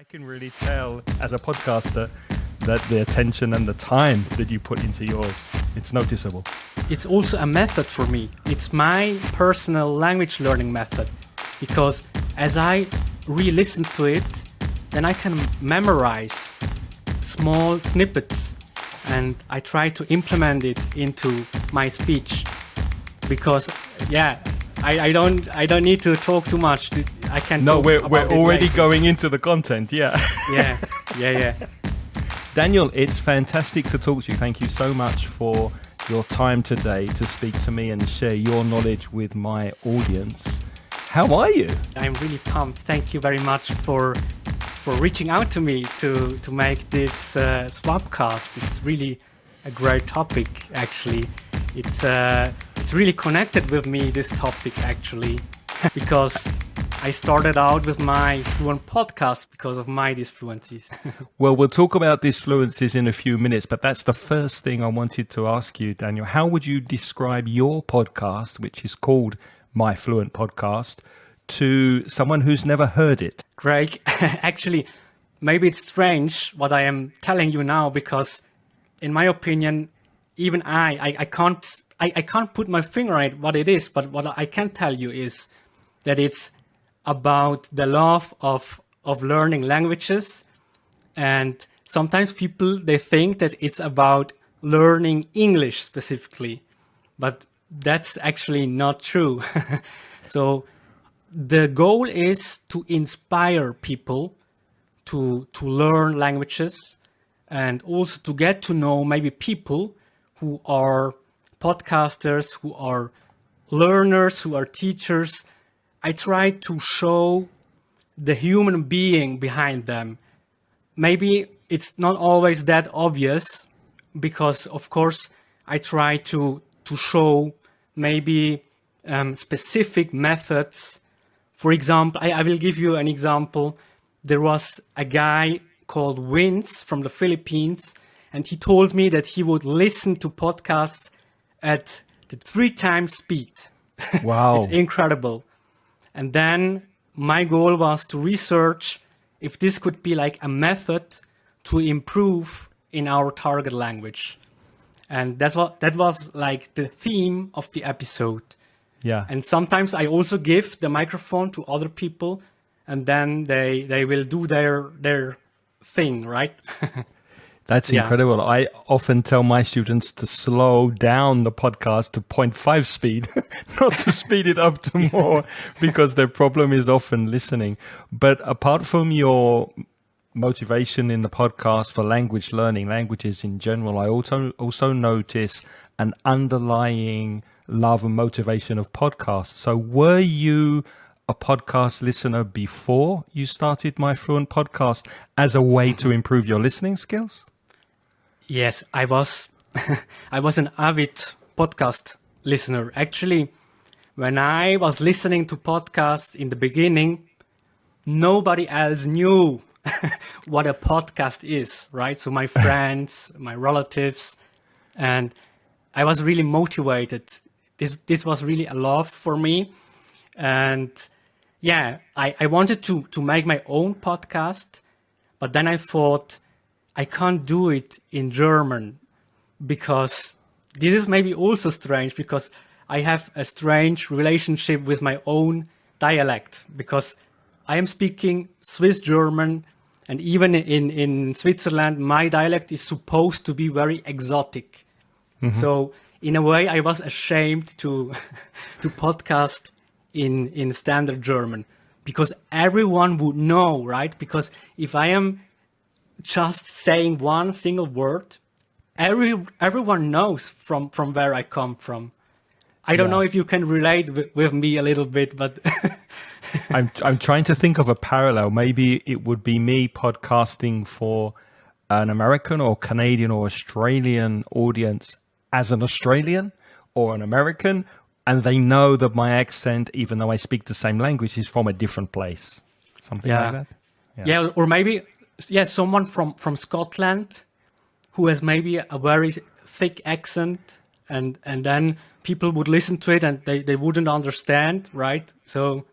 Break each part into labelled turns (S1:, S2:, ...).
S1: I can really tell as a podcaster that the attention and the time that you put into yours, it's noticeable.
S2: It's also a method for me. It's my personal language learning method, because as I re-listen to it, then I can memorize small snippets and I try to implement it into my speech. Because I don't need to talk too much. I can.
S1: No,
S2: talk
S1: we're
S2: about
S1: already
S2: later.
S1: going into the content. Yeah.
S2: Yeah.
S1: Daniel, it's fantastic to talk to you. Thank you so much for your time today to speak to me and share your knowledge with my audience. How are you?
S2: I'm really pumped. Thank you very much for reaching out to me to make this Swapcast. It's really a great topic, actually. It's really connected with me, this topic, actually, because I started out with my Fluent podcast because of my disfluencies.
S1: Well, we'll talk about disfluencies in a few minutes, but that's the first thing I wanted to ask you, Daniel. How would you describe your podcast, which is called My Fluent Podcast, to someone who's never heard it?
S2: Greg, actually, maybe it's strange what I am telling you now, because in my opinion, even I can't put my finger on it what it is, but what I can tell you is that it's about the love of learning languages. And sometimes people, they think that it's about learning English specifically, but that's actually not true. So the goal is to inspire people to learn languages, and also to get to know maybe people who are podcasters, who are learners, who are teachers. I try to show the human being behind them. Maybe it's not always that obvious, because of course I try to show maybe specific methods. For example, I will give you an example. There was a guy called Vince from the Philippines, and he told me that he would listen to podcasts at the 3 times speed.
S1: Wow.
S2: It's incredible. And then my goal was to research if this could be like a method to improve in our target language. And that was like the theme of the episode.
S1: Yeah.
S2: And sometimes I also give the microphone to other people, and then they will do their thing, right?
S1: That's incredible. I often tell my students to slow down the podcast to 0.5 speed, not to speed it up to more, because their problem is often listening. But apart from your motivation in the podcast for language learning, languages in general, I also notice an underlying love and motivation of podcasts. So were you a podcast listener before you started My Fluent Podcast as a way to improve your listening skills?
S2: Yes, I was an avid podcast listener. Actually, when I was listening to podcasts in the beginning, nobody else knew what a podcast is, right? So my friends, my relatives, and I was really motivated. This was really a love for me. And yeah, I wanted to make my own podcast, but then I thought, I can't do it in German, because this is maybe also strange, because I have a strange relationship with my own dialect, because I am speaking Swiss German, and even in Switzerland, my dialect is supposed to be very exotic. Mm-hmm. So in a way, I was ashamed to podcast in standard German, because everyone would know, right? Because if I am just saying one single word, everyone knows from where I come from. I don't know if you can relate with me a little bit, but
S1: I'm trying to think of a parallel. Maybe it would be me podcasting for an American or Canadian or Australian audience as an Australian or an American, and they know that my accent, even though I speak the same language, is from a different place. Something like that.
S2: Yeah, or maybe someone from Scotland who has maybe a very thick accent, and then people would listen to it and they wouldn't understand, right? So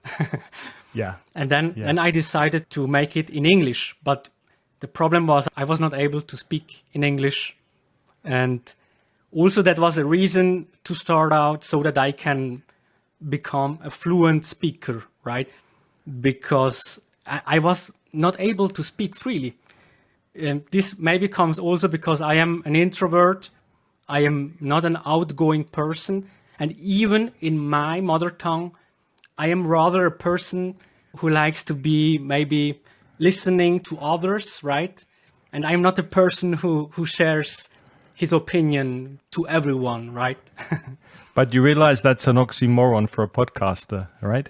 S1: Yeah.
S2: And then I decided to make it in English. But the problem was I was not able to speak in English. And also that was a reason to start out so that I can become a fluent speaker, right? Because I was not able to speak freely. This maybe comes also because I am an introvert. I am not an outgoing person. And even in my mother tongue, I am rather a person who likes to be maybe listening to others, right? And I'm not a person who shares his opinion to everyone, right?
S1: But you realize that's an oxymoron for a podcaster, right?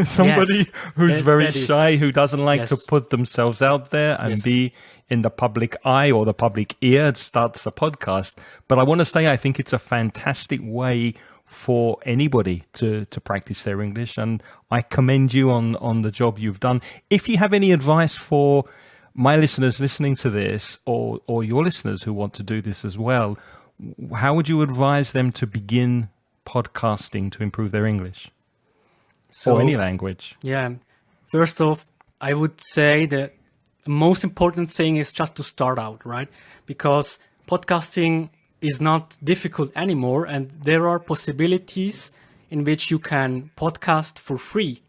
S1: Somebody who's very shy, who doesn't like to put themselves out there and be in the public eye or the public ear, starts a podcast. But I want to say, I think it's a fantastic way for anybody to practice their English. And I commend you on the job you've done. If you have any advice for my listeners listening to this, or your listeners who want to do this as well, how would you advise them to begin podcasting to improve their English? Or any language?
S2: Yeah. First off, I would say the most important thing is just to start out, right? Because podcasting is not difficult anymore, and there are possibilities in which you can podcast for free.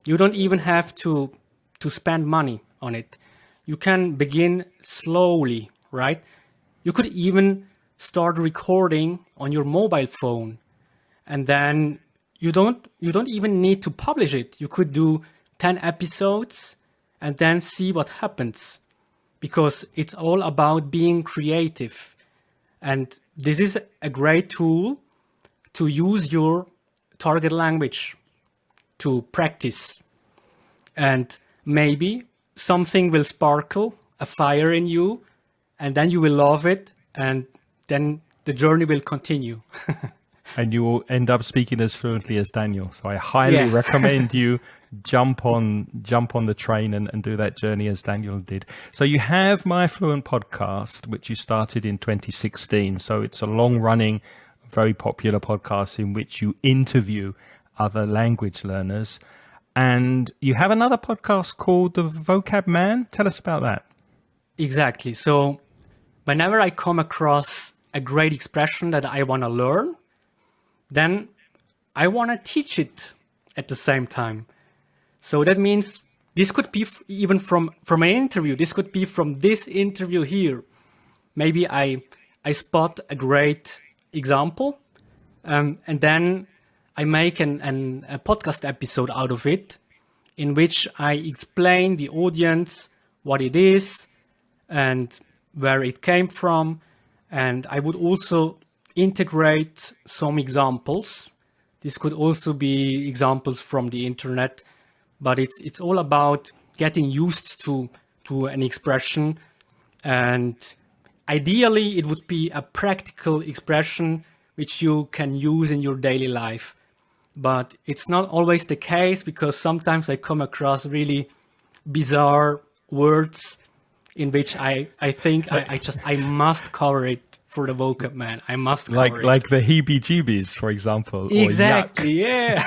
S2: You don't even have to spend money on it. You can begin slowly, right? You could even start recording on your mobile phone, and then you don't even need to publish it. You could do 10 episodes and then see what happens, because it's all about being creative. And this is a great tool to use your target language to practice. And maybe something will sparkle, a fire in you, and then you will love it, and then the journey will continue.
S1: And you will end up speaking as fluently as Daniel. So I highly recommend you jump on the train and do that journey as Daniel did. So you have My Fluent podcast, which you started in 2016. So it's a long-running, very popular podcast in which you interview other language learners. And you have another podcast called the Vocab Man. Tell us about that.
S2: Exactly. So whenever I come across a great expression that I want to learn, then I want to teach it at the same time. So that means this could be even from an interview. This could be from this interview here. Maybe I spot a great example, and then I make a podcast episode out of it, in which I explain the audience what it is and where it came from. And I would also integrate some examples. This could also be examples from the internet, but it's all about getting used to an expression. And ideally, it would be a practical expression which you can use in your daily life. But it's not always the case, because sometimes I come across really bizarre words in which I think I must cover it for the Vocab Man. I must cover it.
S1: Like the heebie-jeebies, for example.
S2: Exactly,
S1: or
S2: yeah.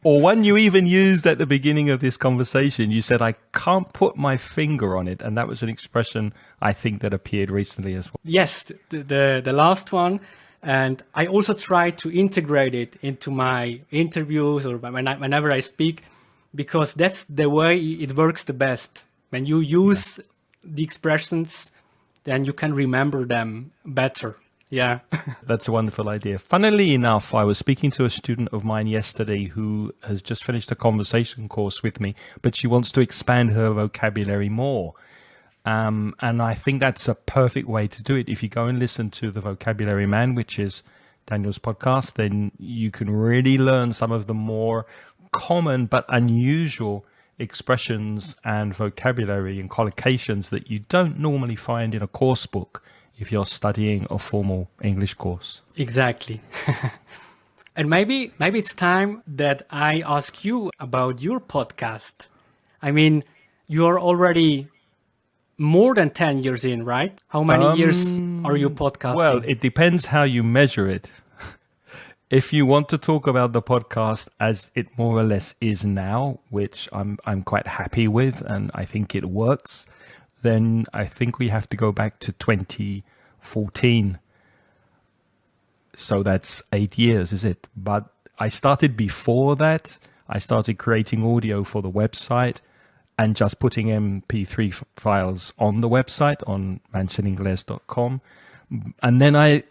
S1: Or one you even used at the beginning of this conversation. You said, I can't put my finger on it. And that was an expression, I think, that appeared recently as well.
S2: Yes, the last one. And I also try to integrate it into my interviews or whenever I speak, because that's the way it works the best. When you use the expressions, then you can remember them better. Yeah.
S1: That's a wonderful idea. Funnily enough, I was speaking to a student of mine yesterday who has just finished a conversation course with me, but she wants to expand her vocabulary more. And I think that's a perfect way to do it. If you go and listen to the Vocabulary Man, which is Daniel's podcast, then you can really learn some of the more common but unusual expressions and vocabulary and collocations that you don't normally find in a course book if you're studying a formal English course.
S2: Exactly. And maybe it's time that I ask you about your podcast. I mean, you're already more than 10 years in, right? How many years are you podcasting?
S1: Well, it depends how you measure it. If you want to talk about the podcast as it more or less is now, which I'm quite happy with, and I think it works, then I think we have to go back to 2014. So that's 8 years, is it? But I started before that. I started creating audio for the website and just putting MP3 files on the website on mansioningles.com. And then I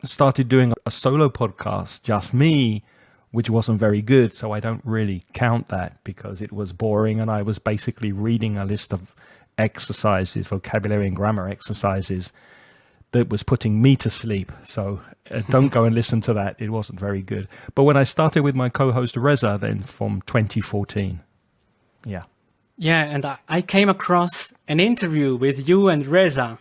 S1: started doing a solo podcast, just me, which wasn't very good. So I don't really count that because it was boring. And I was basically reading a list of exercises, vocabulary and grammar exercises that was putting me to sleep. So don't go and listen to that. It wasn't very good. But when I started with my co-host Reza, then from 2014. Yeah.
S2: Yeah, and I came across an interview with you and Reza.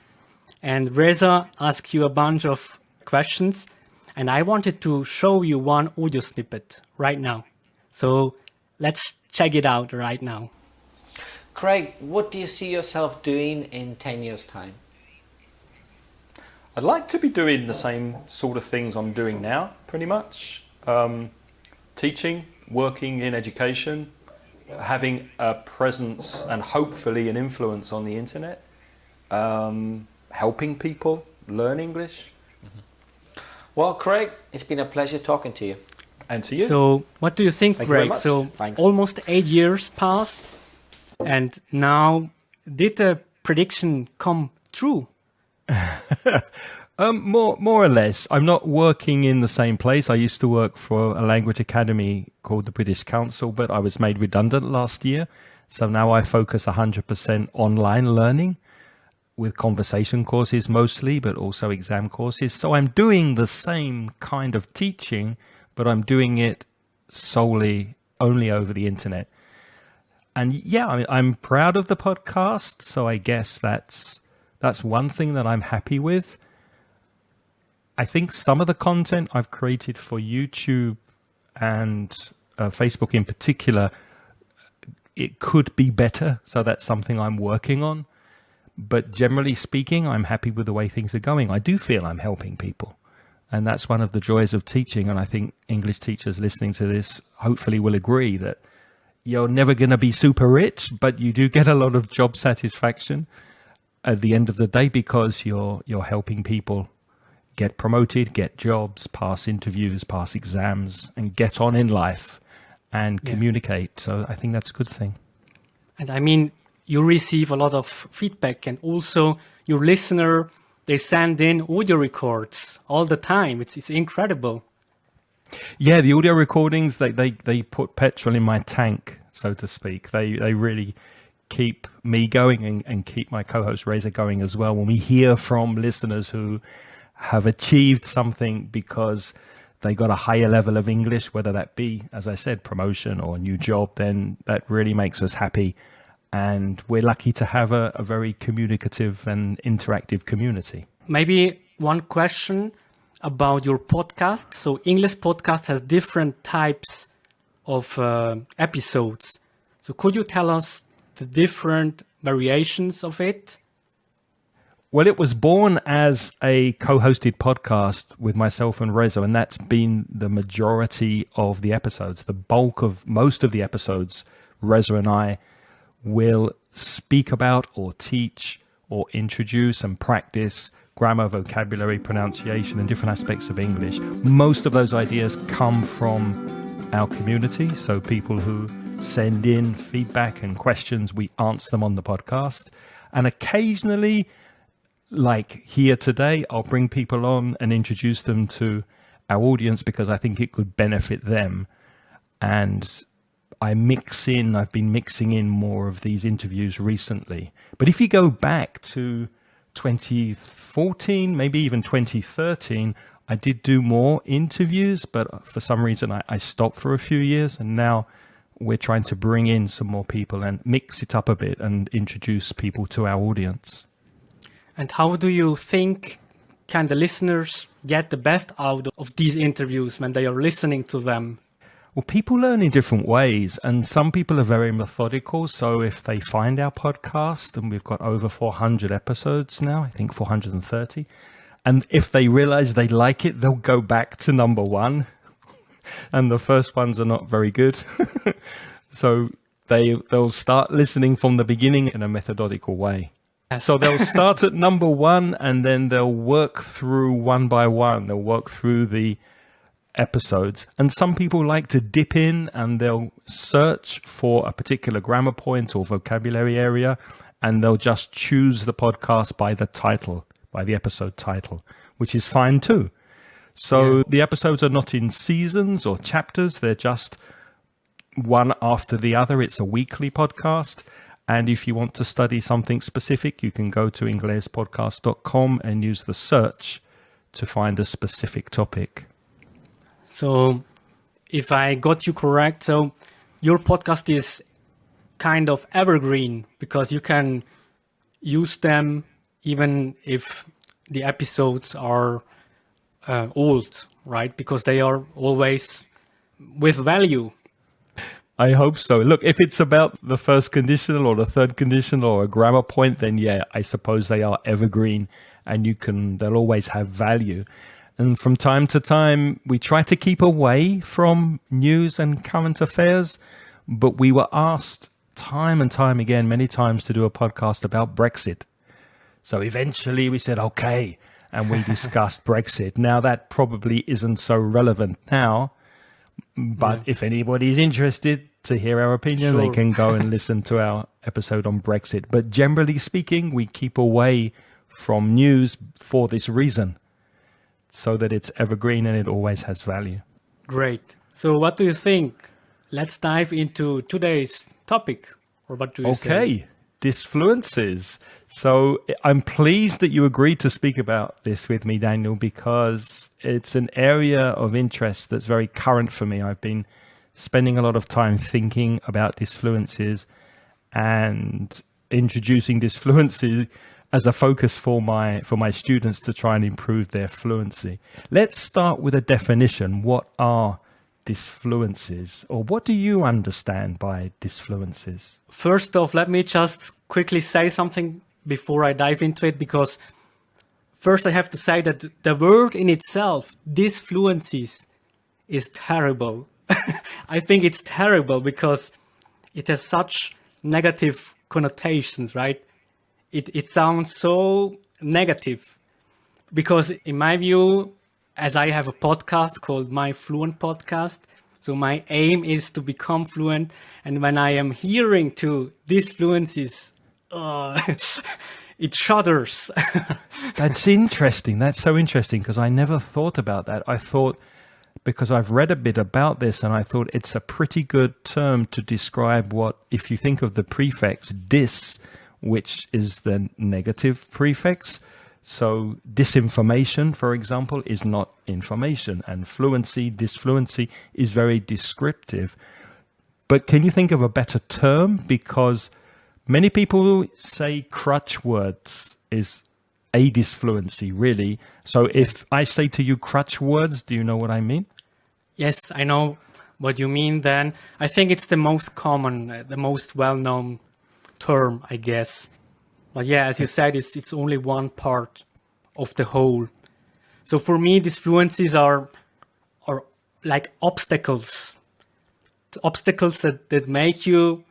S2: And Reza asked you a bunch of questions. And I wanted to show you one audio snippet right now. So let's check it out right now.
S3: Craig, what do you see yourself doing in 10 years' time?
S1: I'd like to be doing the same sort of things I'm doing now, pretty much. Teaching, working in education, having a presence and hopefully an influence on the internet, helping people learn English.
S3: Well, Craig, it's been a pleasure talking to you.
S1: And to you.
S2: So what do you think, Craig? So
S3: Thanks.
S2: Almost 8 years passed, and now did the prediction come true?
S1: More or less. I'm not working in the same place. I used to work for a language academy called the British Council, but I was made redundant last year. So now I focus 100% online learning with conversation courses mostly, but also exam courses. So I'm doing the same kind of teaching, but I'm doing it solely only over the internet. And yeah, I'm proud of the podcast. So I guess that's one thing that I'm happy with. I think some of the content I've created for YouTube and Facebook in particular, it could be better. So that's something I'm working on. But generally speaking, I'm happy with the way things are going. I do feel I'm helping people. And that's one of the joys of teaching. And I think English teachers listening to this hopefully will agree that you're never going to be super rich, but you do get a lot of job satisfaction at the end of the day because you're helping people get promoted, get jobs, pass interviews, pass exams, and get on in life and communicate. So I think that's a good thing.
S2: And I mean, you receive a lot of feedback, and also your listener, they send in audio records all the time. It's incredible.
S1: Yeah, the audio recordings, they put petrol in my tank, so to speak. They really keep me going and keep my co-host Reza going as well. When we hear from listeners who have achieved something because they got a higher level of English, whether that be, as I said, promotion or a new job, then that really makes us happy. And we're lucky to have a very communicative and interactive community.
S2: Maybe one question about your podcast. So English Podcast has different types of episodes. So could you tell us the different variations of it?
S1: Well, it was born as a co-hosted podcast with myself and Reza, and that's been the majority of the episodes. The bulk of most of the episodes, Reza and I will speak about or teach or introduce and practice grammar, vocabulary, pronunciation, and different aspects of English. Most of those ideas come from our community. So people who send in feedback and questions, we answer them on the podcast. And occasionally, like here today, I'll bring people on and introduce them to our audience because I think it could benefit them. And I've been mixing in more of these interviews recently. But if you go back to 2014, maybe even 2013, I did do more interviews, but for some reason I stopped for a few years. And now we're trying to bring in some more people and mix it up a bit and introduce people to our audience.
S2: And how do you think can the listeners get the best out of these interviews when they are listening to them?
S1: Well, people learn in different ways, and some people are very methodical. So if they find our podcast, and we've got over 400 episodes now, I think 430, and if they realize they like it, they'll go back to number 1 and the first ones are not very good. So they'll start listening from the beginning in a methodical way. So they'll start at number 1 and then they'll work through one by one. They'll work through the episodes. And some people like to dip in and they'll search for a particular grammar point or vocabulary area, and they'll just choose the podcast by the title, by the episode title, which is fine too. So the episodes are not in seasons or chapters. They're just one after the other. It's a weekly podcast. And if you want to study something specific, you can go to inglespodcast.com and use the search to find a specific topic.
S2: So if I got you correct, so your podcast is kind of evergreen because you can use them even if the episodes are old, right? Because they are always with value.
S1: I hope so. Look, if it's about the first conditional or the third conditional or a grammar point, then yeah, I suppose they are evergreen and they'll always have value. And from time to time, we try to keep away from news and current affairs, but we were asked time and time again, many times, to do a podcast about Brexit. So eventually we said, okay, and we discussed Brexit. Now that probably isn't so relevant now, but if anybody is interested to hear our opinion, they can go and listen to our episode on Brexit. But generally speaking, we keep away from news for this reason, so that it's evergreen and it always has value.
S2: Great. So what do you think? Let's dive into today's topic. Or what do you say?
S1: Okay, disfluencies. So I'm pleased that you agreed to speak about this with me, Daniel, because it's an area of interest that's very current for me. I've been spending a lot of time thinking about disfluencies and introducing disfluency as a focus for my students to try and improve their fluency. Let's start with a definition. What are disfluencies, or what do you understand by disfluencies?
S2: First off, let me just quickly say something before I dive into it, because first I have to say that the word in itself, disfluencies, is terrible. I think it's terrible because it has such negative connotations, right? It sounds so negative because in my view, as I have a podcast called My Fluent Podcast, so my aim is to become fluent. And when I am hearing to disfluencies, it shudders.
S1: That's interesting. That's so interesting because I never thought about that. I thought, because I've read a bit about this, and I thought it's a pretty good term to describe what, if you think of the prefix dis, which is the negative prefix. So disinformation, for example, is not information, and fluency, disfluency, is very descriptive. But can you think of a better term? Because many people say crutch words is a disfluency, really. So if I say to you crutch words, do you know what I mean?
S2: Yes, I know what you mean then. I think it's the most common, the most well-known term, I guess. But yeah, as you said, it's only one part of the whole. So for me, disfluencies are like obstacles. Obstacles that make you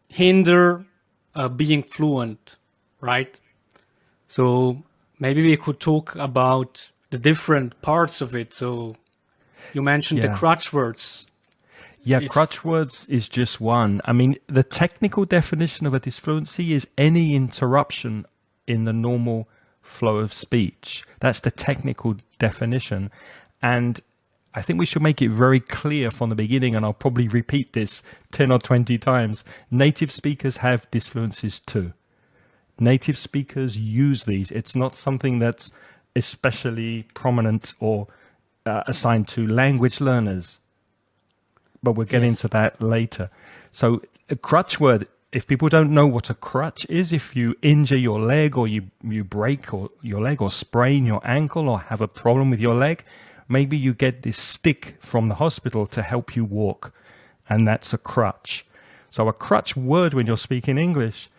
S2: hinder being fluent, right? So maybe we could talk about the different parts of it. So you mentioned the crutch words.
S1: Yeah, crutch words is just one. I mean, the technical definition of a disfluency is any interruption in the normal flow of speech. That's the technical definition. And I think we should make it very clear from the beginning, and I'll probably repeat this 10 or 20 times. Native speakers have disfluencies too. Native speakers use these. It's not something that's especially prominent or assigned to language learners. But we'll get into that later. So a crutch word, if people don't know what a crutch is, if you injure your leg or you break your leg or sprain your ankle or have a problem with your leg, maybe you get this stick from the hospital to help you walk, and that's a crutch. So a crutch word, when you're speaking English,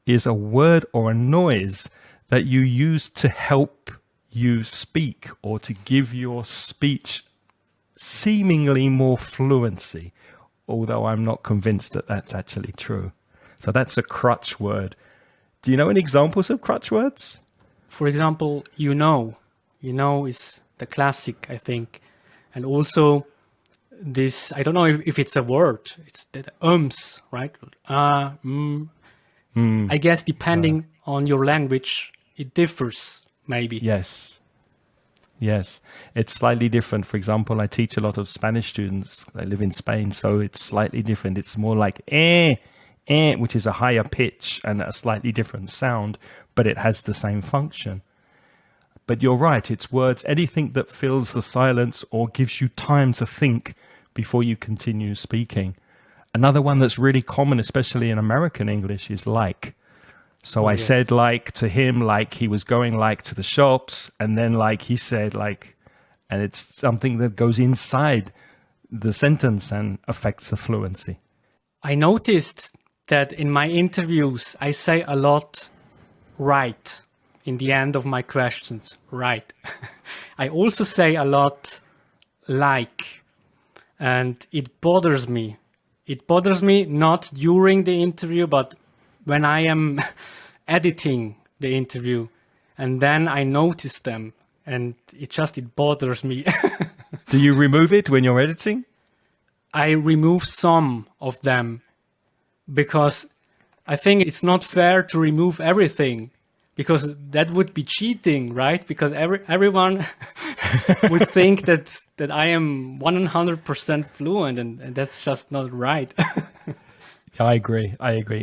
S1: is a word or a noise that you use to help you speak or to give your speech seemingly more fluency, although I'm not convinced that that's actually true. So that's a crutch word. Do you know any examples of crutch words?
S2: For example, you know. You know is the classic, I think. And also this, I don't know if it's a word. It's the ums, right? I guess depending on your language, it differs, maybe.
S1: Yes. It's slightly different. For example, I teach a lot of Spanish students. I live in Spain, so it's slightly different. It's more like which is a higher pitch and a slightly different sound, but it has the same function. But you're right, it's words, anything that fills the silence or gives you time to think before you continue speaking. Another one that's really common, especially in American English, is like. So I said like to him, like he was going like to the shops, and then like he said like, and it's something that goes inside the sentence and affects the fluency.
S2: I noticed that in my interviews, I say a lot right in the end of my questions, right. I also say a lot like, and it bothers me. It bothers me not during the interview, but when I am editing the interview, and then I notice them, and it bothers me.
S1: Do you remove it when you're editing?
S2: I remove some of them because I think it's not fair to remove everything, because that would be cheating, right? Because everyone would think that I am 100% fluent, and that's just not right.
S1: I agree.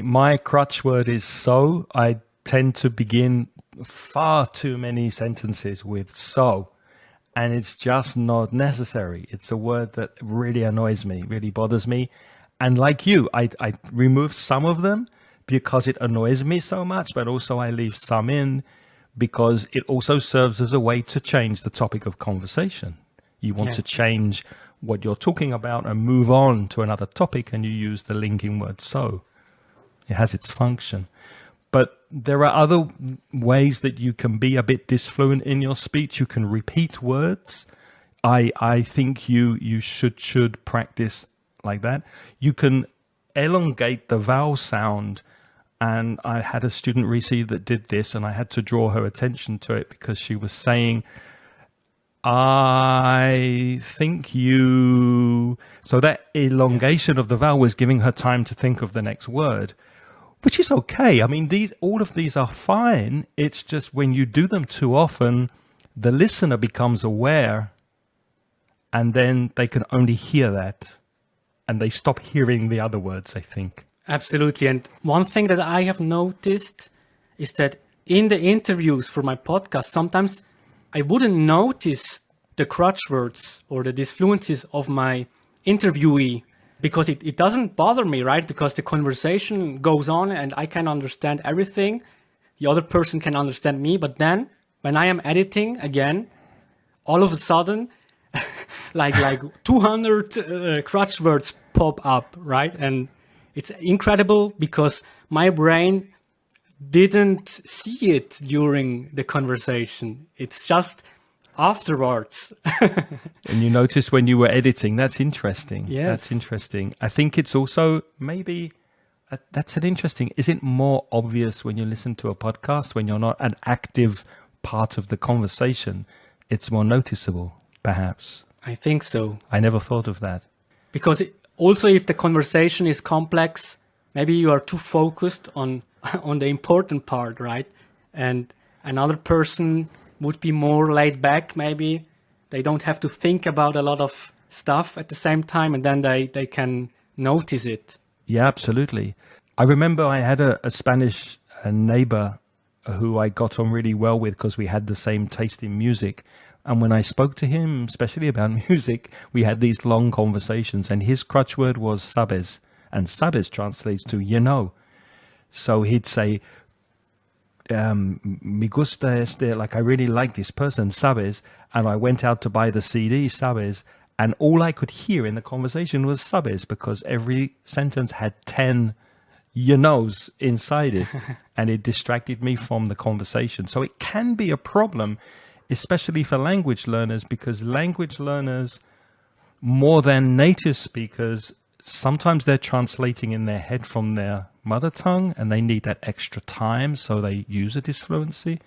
S1: My crutch word is so. I tend to begin far too many sentences with so, and it's just not necessary. It's a word that really annoys me, really bothers me. And like you, I remove some of them because it annoys me so much, but also I leave some in because it also serves as a way to change the topic of conversation. You want to change what you're talking about and move on to another topic, and you use the linking word so. It has its function. But there are other ways that you can be a bit disfluent in your speech. You can repeat words. I think you should practice like that. You can elongate the vowel sound. And I had a student recently that did this, and I had to draw her attention to it because she was saying, I think you... So that elongation of the vowel was giving her time to think of the next word, which is okay. I mean, all of these are fine. It's just when you do them too often, the listener becomes aware, and then they can only hear that, and they stop hearing the other words, I think.
S2: Absolutely. And one thing that I have noticed is that in the interviews for my podcast, sometimes I wouldn't notice the crutch words or the disfluencies of my interviewee because it doesn't bother me, right? Because the conversation goes on and I can understand everything. The other person can understand me. But then when I am editing again, all of a sudden, like 200 crutch words pop up, right? And it's incredible because my brain didn't see it during the conversation. It's just afterwards.
S1: And you noticed when you were editing. That's interesting.
S2: Yes.
S1: That's interesting. I think it's also maybe, that's an interesting, is it more obvious when you listen to a podcast, when you're not an active part of the conversation? It's more noticeable, perhaps.
S2: I think so.
S1: I never thought of that.
S2: Because also if the conversation is complex, maybe you are too focused on the important part, right? And another person would be more laid back, maybe. They don't have to think about a lot of stuff at the same time, and then they can notice it.
S1: Yeah, absolutely. I remember I had a Spanish neighbor who I got on really well with because we had the same taste in music. And when I spoke to him, especially about music, we had these long conversations, and his crutch word was sabes, and sabes translates to you know. So he'd say, me gusta este, like I really like this person, sabes, and I went out to buy the CD, sabes, and all I could hear in the conversation was sabes because every sentence had 10 you knows inside it, and it distracted me from the conversation. So it can be a problem, especially for language learners, because language learners more than native speakers, sometimes they're translating in their head from their mother tongue and they need that extra time, so they use a disfluency.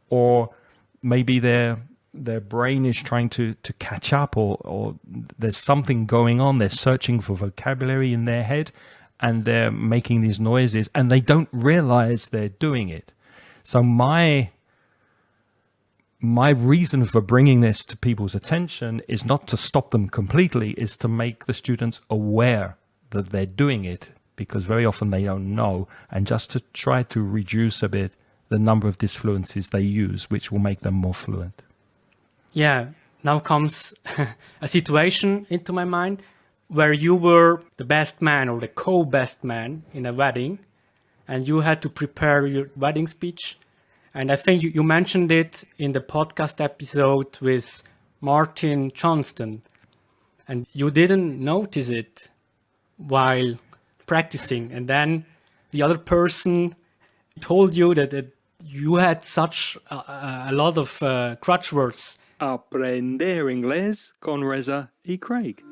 S1: Or maybe their brain is trying to catch up, or there's something going on. They're searching for vocabulary in their head and they're making these noises and they don't realize they're doing it. So my reason for bringing this to people's attention is not to stop them completely, is to make the students aware that they're doing it, because very often they don't know, and just to try to reduce a bit the number of disfluencies they use, which will make them more fluent.
S2: Yeah, now comes a situation into my mind where you were the best man or the co-best man in a wedding, and you had to prepare your wedding speech. And I think you mentioned it in the podcast episode with Martin Johnston, and you didn't notice it while practicing. And then the other person told you that you had such a lot of crutch words.
S1: Aprendeingles con Reza y Craig.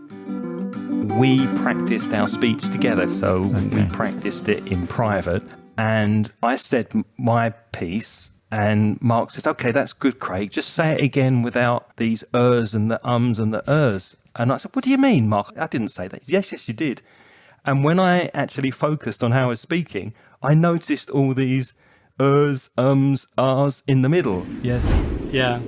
S1: We practiced our speech together, so we practiced it in private. And I said my piece, and Mark says, okay, that's good, Craig. Just say it again without these ers and the ums and the ers. And I said, what do you mean, Mark? I didn't say that. Yes, you did. And when I actually focused on how I was speaking, I noticed all these ers, ums, ahs in the middle. Yes.
S2: Yeah.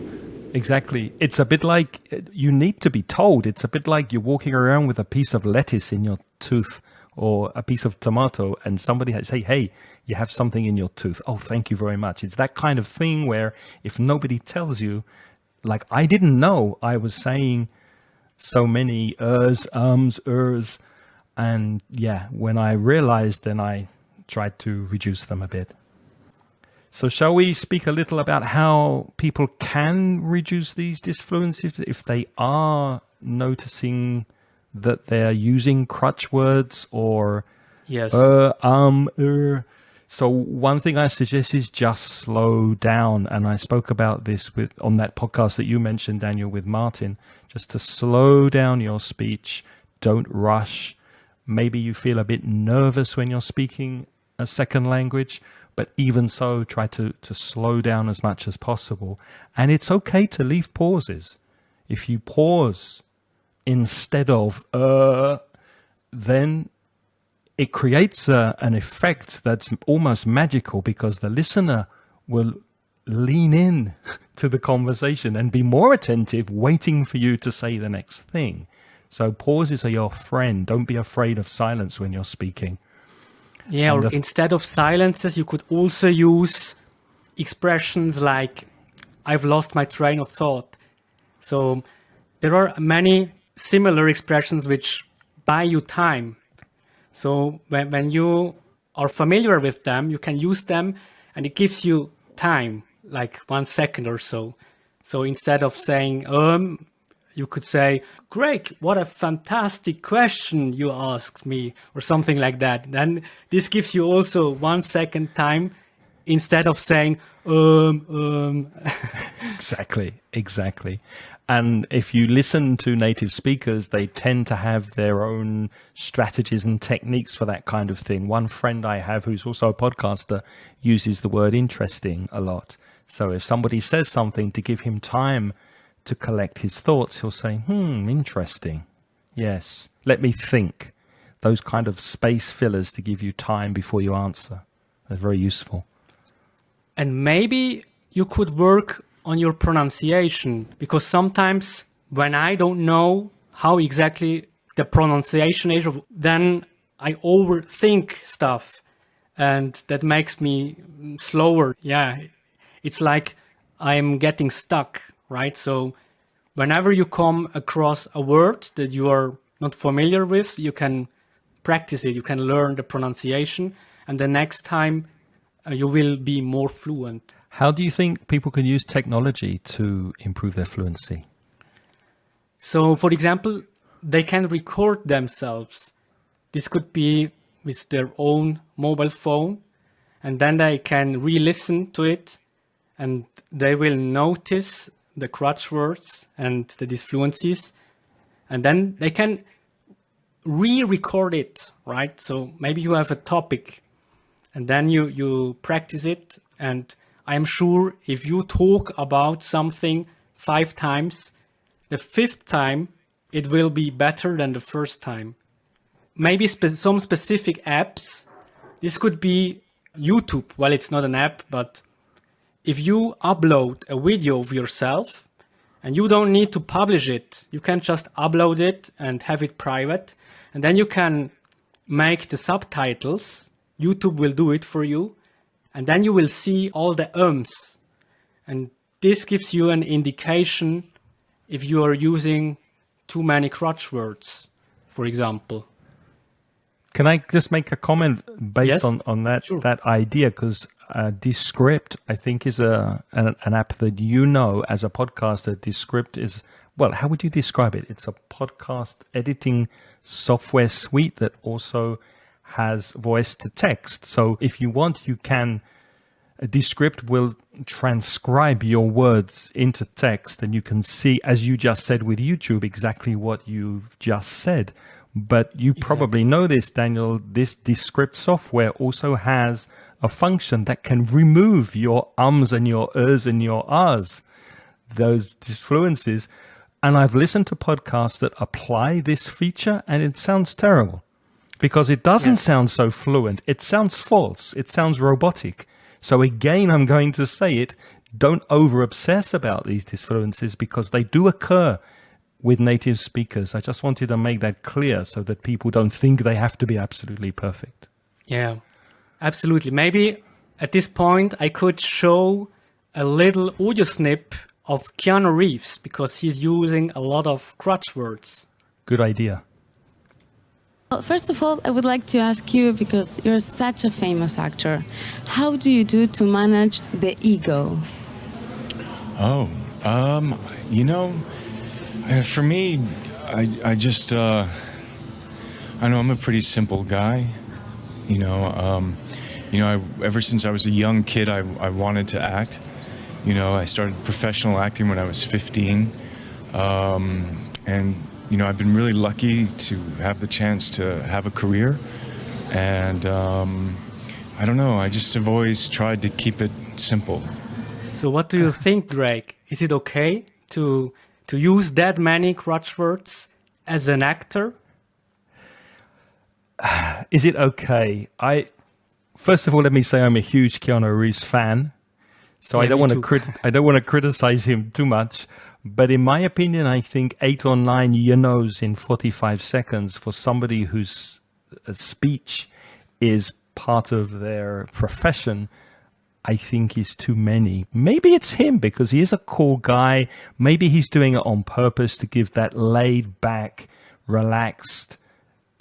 S1: Exactly. It's a bit like, you need to be told. It's a bit like you're walking around with a piece of lettuce in your tooth or a piece of tomato, and somebody say, hey, you have something in your tooth. Oh, thank you very much. It's that kind of thing where if nobody tells you, like I didn't know I was saying so many ers, ums, ers. And yeah, when I realized, then I tried to reduce them a bit. So shall we speak a little about how people can reduce these disfluencies if they are noticing that they're using crutch words or
S2: yes.
S1: So one thing I suggest is just slow down. And I spoke about this on that podcast that you mentioned, Daniel, with Martin, just to slow down your speech. Don't rush. Maybe you feel a bit nervous when you're speaking a second language, but even so, try to slow down as much as possible. And it's okay to leave pauses. If you pause instead of then it creates an effect that's almost magical, because the listener will lean in to the conversation and be more attentive, waiting for you to say the next thing. So pauses are your friend. Don't be afraid of silence when you're speaking.
S2: Yeah, or instead of silences, you could also use expressions like, I've lost my train of thought. So there are many similar expressions which buy you time. So when you are familiar with them, you can use them and it gives you time, like 1 second or so. So instead of saying, you could say, Greg, what a fantastic question you asked me, or something like that. Then this gives you also 1 second time instead of saying,
S1: Exactly. And if you listen to native speakers, they tend to have their own strategies and techniques for that kind of thing. One friend I have who's also a podcaster uses the word interesting a lot. So if somebody says something, to give him time to collect his thoughts, he'll say, interesting. Yes, let me think. Those kind of space fillers to give you time before you answer. They're very useful.
S2: And maybe you could work on your pronunciation, because sometimes when I don't know how exactly the pronunciation is, then I overthink stuff, and that makes me slower. Yeah, it's like I'm getting stuck. Right? So whenever you come across a word that you are not familiar with, you can practice it, you can learn the pronunciation, and the next time you will be more fluent.
S1: How do you think people can use technology to improve their fluency?
S2: So, for example, they can record themselves. This could be with their own mobile phone, and then they can re-listen to it, and they will notice the crutch words and the disfluencies, and then they can re-record it, right? So maybe you have a topic and then you practice it, and I'm sure if you talk about something 5 times, the 5th time it will be better than the first time. Maybe some specific apps. This could be YouTube. Well, it's not an app, but if you upload a video of yourself and you don't need to publish it, you can just upload it and have it private. And then you can make the subtitles. YouTube will do it for you. And then you will see all the ums. And this gives you an indication if you are using too many crutch words, for example.
S1: Can I just make a comment based
S2: Yes?
S1: on that
S2: Sure.
S1: that idea? Because Descript, I think, is an app that you know as a podcaster. Descript is, well, how would you describe it? It's a podcast editing software suite that also has voice to text. So if you want, you can, Descript will transcribe your words into text, and you can see, as you just said with YouTube, exactly what you've just said. But you probably know this, Daniel, this Descript software also has a function that can remove your ums and your ers and your ahs, those disfluencies. And I've listened to podcasts that apply this feature, and it sounds terrible because it doesn't sound so fluent. It sounds false. It sounds robotic. So again, I'm going to say it, don't over-obsess about these disfluencies because they do occur with native speakers. I just wanted to make that clear so that people don't think they have to be absolutely perfect.
S2: Yeah, absolutely. Maybe at this point I could show a little audio snip of Keanu Reeves because he's using a lot of crutch words.
S1: Good idea.
S4: Well, first of all, I would like to ask you, because you're such a famous actor, how do you do to manage the ego?
S5: Oh, you know, for me, I just, I know I'm a pretty simple guy. Ever since I was a young kid, I wanted to act. I started professional acting when I was 15. And I've been really lucky to have the chance to have a career. And I don't know, I just have always tried to keep it simple.
S2: So what do you think, Greg? Is it okay to use that many crutch words as an actor?
S1: Is it okay? First of all, let me say I'm a huge Keanu Reeves fan, so
S2: Yeah,
S1: I don't
S2: me
S1: want to
S2: too.
S1: I don't want to criticize him too much. But in my opinion, I think 8 or 9 yenos in 45 seconds for somebody whose speech is part of their profession, I think is too many. Maybe it's him because he is a cool guy. Maybe he's doing it on purpose to give that laid back, relaxed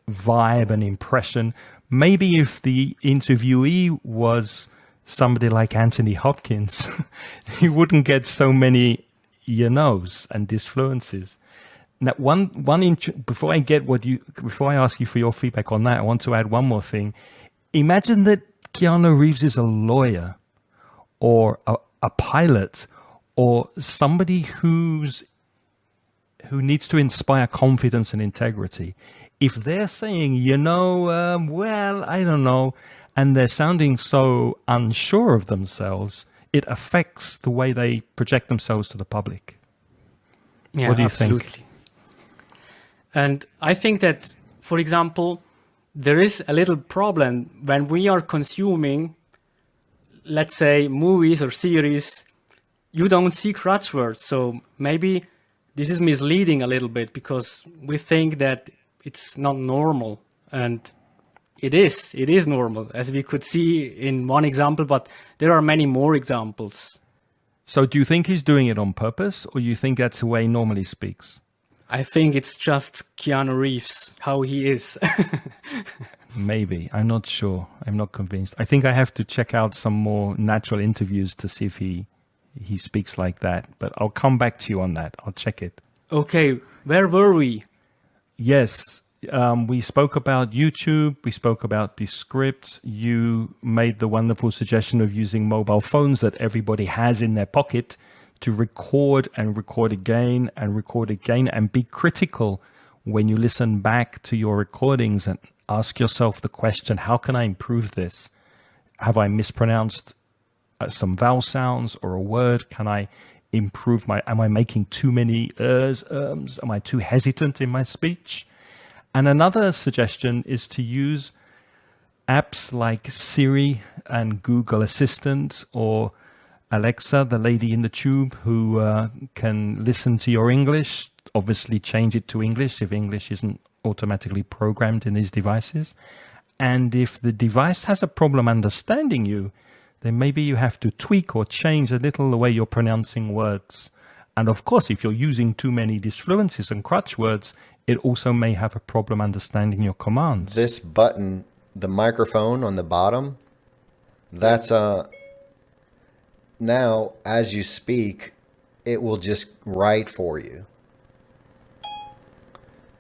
S1: vibe and impression. Maybe if the interviewee was somebody like Anthony Hopkins, he wouldn't get so many knows and disfluencies. Now, before I ask you for your feedback on that, I want to add one more thing. Imagine that Keanu Reeves is a lawyer or a pilot or somebody who needs to inspire confidence and integrity. If they're saying, well, I don't know, and they're sounding so unsure of themselves, it affects the way they project themselves to the public.
S2: Yeah,
S1: What do you
S2: absolutely.
S1: think?
S2: And I think that, for example, there is a little problem when we are consuming, let's say, movies or series. You don't see crutch words, so maybe this is misleading a little bit because we think that it's not normal, and it is normal, as we could see in one example, but there are many more examples.
S1: So do you think he's doing it on purpose, or you think that's the way he normally speaks?
S2: I think it's just Keanu Reeves, how he is.
S1: Maybe. I'm not sure. I'm not convinced. I think I have to check out some more natural interviews to see if he speaks like that. But I'll come back to you on that. I'll check it.
S2: Okay, where were we?
S1: Yes. We spoke about YouTube. We spoke about Descript. You made the wonderful suggestion of using mobile phones that everybody has in their pocket to record and record again and be critical when you listen back to your recordings and ask yourself the question, how can I improve this? Have I mispronounced some vowel sounds or a word? Can I improve am I making too many ers? Am I too hesitant in my speech? And another suggestion is to use apps like Siri and Google Assistant or Alexa, the lady in the tube who can listen to your English, obviously change it to English if English isn't automatically programmed in these devices. And if the device has a problem understanding you, then maybe you have to tweak or change a little the way you're pronouncing words. And of course, if you're using too many disfluencies and crutch words, it also may have a problem understanding your commands.
S6: This button, the microphone on the bottom, that's now as you speak, it will just write for you.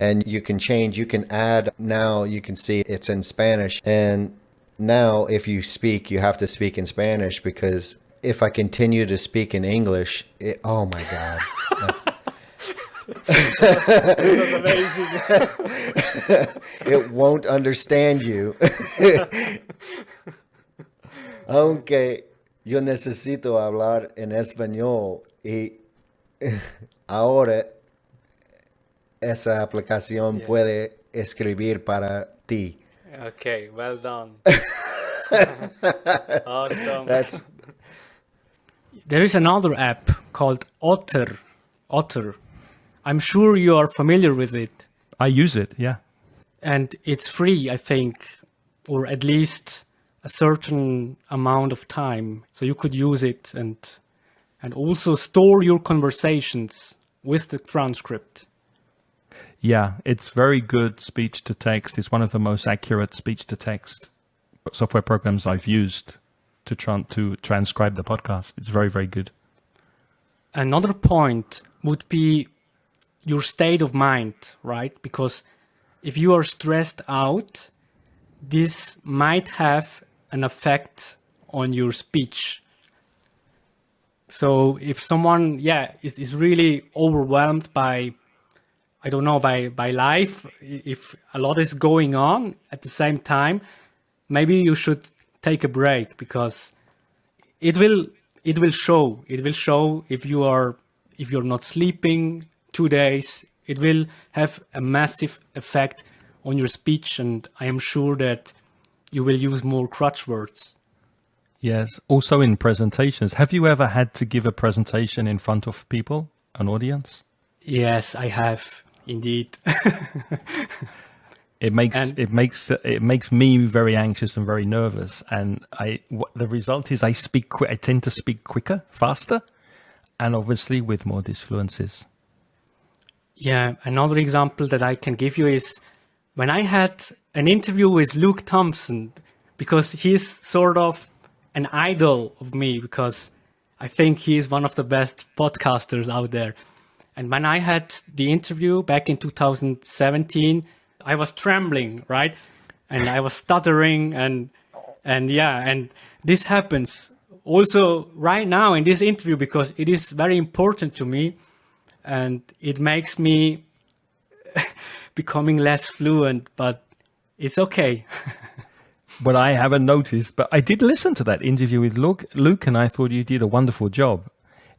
S6: And you can change, you can add, now you can see it's in Spanish. And now if you speak, you have to speak in Spanish, because if I continue to speak in English, oh my God. That's amazing. It won't understand you. Aunque yo necesito hablar en español y ahora esa aplicación puede escribir para ti.
S2: Okay, well done. Awesome. There is another app called Otter. I'm sure you are familiar with it.
S1: I use it, yeah.
S2: And it's free, I think, or at least a certain amount of time. So you could use it and also store your conversations with the transcript.
S1: Yeah, it's very good speech to text. It's one of the most accurate speech to text software programs I've used to transcribe the podcast. It's very, very good.
S2: Another point would be your state of mind, right? Because if you are stressed out, this might have an effect on your speech. So if someone, is really overwhelmed by life, if a lot is going on at the same time, maybe you should take a break, because it will show if you're not sleeping 2 days. It will have a massive effect on your speech, and I am sure that you will use more crutch words.
S1: Yes. Also in presentations. Have you ever had to give a presentation in front of people, an audience?
S2: Yes, I have indeed.
S1: It makes me very anxious and very nervous, and the result is I tend to speak quicker, faster, and obviously with more disfluencies.
S2: Yeah, another example that I can give you is when I had an interview with Luke Thompson, because he's sort of an idol of me, because I think he is one of the best podcasters out there. And when I had the interview back in 2017, I was trembling, right? And I was stuttering and this happens also right now in this interview, because it is very important to me and it makes me becoming less fluent, but it's okay.
S1: But I haven't noticed, but I did listen to that interview with Luke, and I thought you did a wonderful job.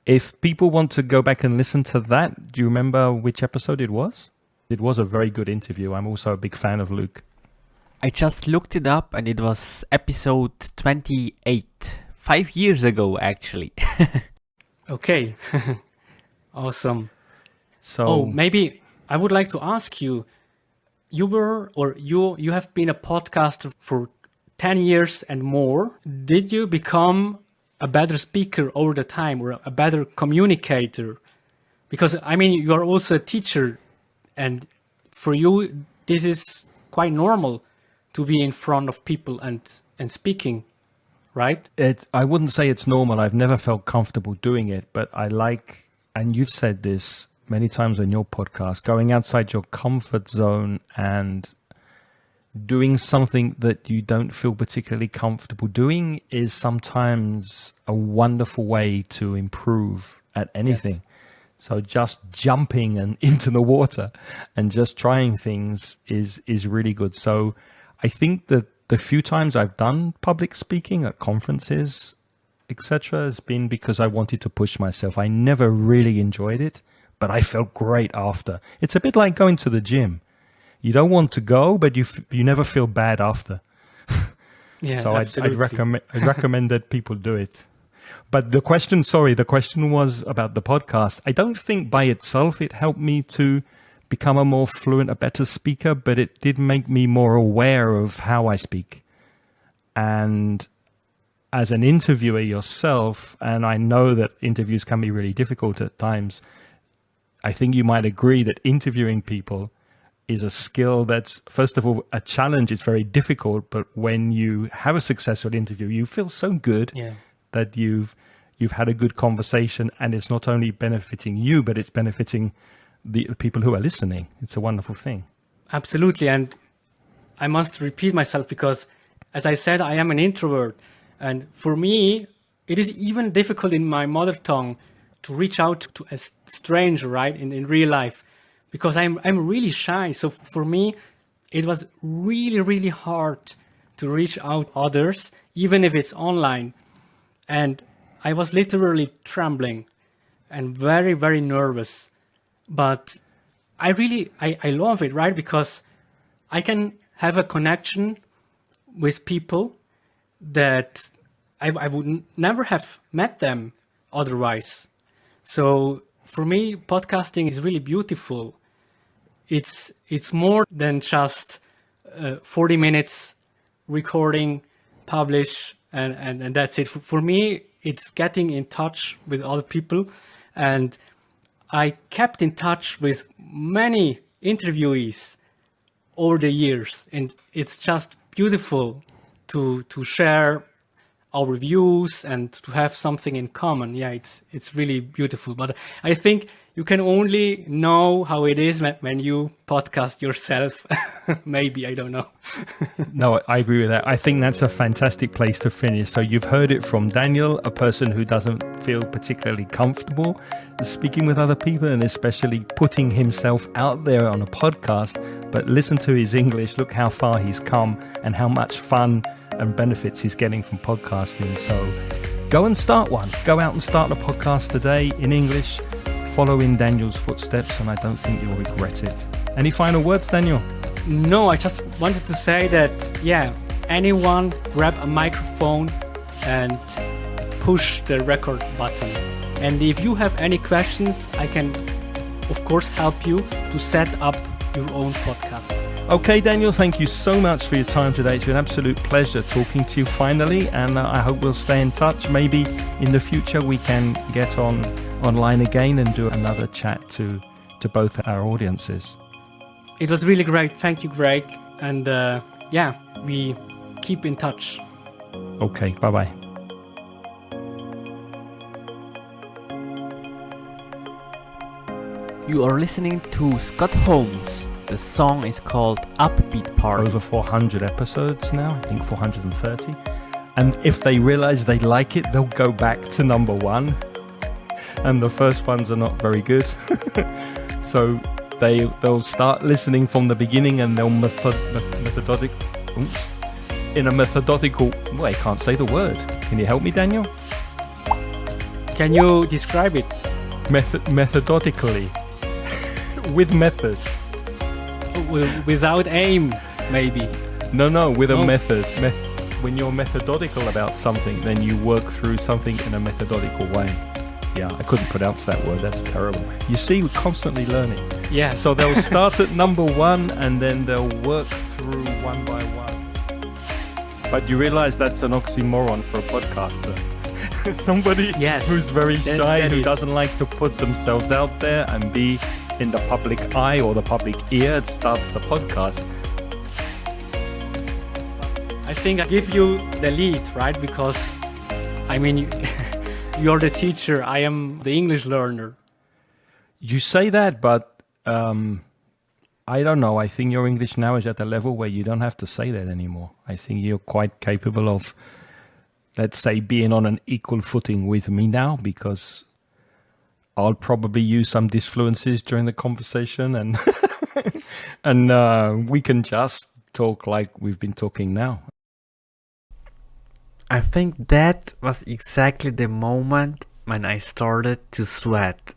S1: If people want to go back and listen to that, do you remember which episode it was? It was a very good interview. I'm also a big fan of Luke.
S7: I just looked it up and it was episode 28, 5 years ago, actually.
S2: Okay. Awesome.
S1: So
S2: maybe I would like to ask you, you have been a podcaster for 10 years and more. Did you become a better speaker over the time, or a better communicator? Because, I mean, you are also a teacher, and for you, this is quite normal to be in front of people and speaking, right?
S1: I wouldn't say it's normal. I've never felt comfortable doing it, but I like, and you've said this many times on your podcast, going outside your comfort zone and doing something that you don't feel particularly comfortable doing is sometimes a wonderful way to improve at anything. Yes. So just jumping and into the water and just trying things is really good. So I think that the few times I've done public speaking at conferences, etc., has been because I wanted to push myself. I never really enjoyed it, but I felt great after. It's a bit like going to the gym. You don't want to go, but you never feel bad after.
S2: Yeah,
S1: so I'd recommend that people do it. But the question was about the podcast. I don't think by itself it helped me to become a more fluent, a better speaker, but it did make me more aware of how I speak. And as an interviewer yourself, and I know that interviews can be really difficult at times, I think you might agree that interviewing people is a skill that's, first of all, a challenge. It's very difficult, but when you have a successful interview, you feel so good that you've had a good conversation, and it's not only benefiting you, but it's benefiting the people who are listening. It's a wonderful thing.
S2: Absolutely. And I must repeat myself because, as I said, I am an introvert. And for me, it is even difficult in my mother tongue to reach out to a stranger, right, in real life, because I'm really shy. So for me, it was really, really hard to reach out to others, even if it's online. And I was literally trembling and very, very nervous. But I love it, right? Because I can have a connection with people that I would never have met them otherwise. So for me, podcasting is really beautiful. It's more than just 40 minutes recording, publish, and that's it. For me, it's getting in touch with other people. And I kept in touch with many interviewees over the years. And it's just beautiful to share our views and to have something in common. Yeah, it's really beautiful. But I think you can only know how it is when you podcast yourself. Maybe, I don't know.
S1: No, I agree with that. I think that's a fantastic place to finish. So you've heard it from Daniel, a person who doesn't feel particularly comfortable speaking with other people and especially putting himself out there on a podcast. But listen to his English. Look how far he's come and how much fun and benefits he's getting from podcasting. So go and start one. Go out and start a podcast today in English. Follow in Daniel's footsteps, and I don't think you'll regret it. Any final words, Daniel?
S2: No, I just wanted to say that, anyone grab a microphone and push the record button. And if you have any questions, I can, of course, help you to set up your own podcast.
S1: Okay, Daniel, thank you so much for your time today. It's been an absolute pleasure talking to you finally, and I hope we'll stay in touch. Maybe in the future we can get online again and do another chat to both our audiences.
S2: It was really great. Thank you, Greg. And we keep in touch.
S1: Okay, bye-bye.
S7: You are listening to Scott Holmes. The song is called Upbeat Party.
S1: Over 400 episodes now, I think 430. And if they realize they like it, they'll go back to number one. And the first ones are not very good. So they'll start listening from the beginning and they'll in a methodical way. I can't say the word. Can you help me, Daniel?
S2: Can you describe it?
S1: Methodically. With method.
S2: Without aim, maybe.
S1: No, with a method. When you're methodical about something, then you work through something in a methodical way. Yeah, I couldn't pronounce that word. That's terrible. You see, we're constantly learning.
S2: Yeah.
S1: So they'll start at number one and then they'll work through one by one. But you realize that's an oxymoron for a podcaster. Somebody who's very shy, who doesn't like to put themselves out there and be in the public eye or the public ear, starts a podcast.
S2: I think I give you the lead, right? Because, I mean, you're the teacher, I am the English learner.
S1: You say that, but I don't know. I think your English now is at a level where you don't have to say that anymore. I think you're quite capable of, let's say, being on an equal footing with me now, because I'll probably use some disfluencies during the conversation, and and we can just talk like we've been talking now.
S7: I think that was exactly the moment when I started to sweat.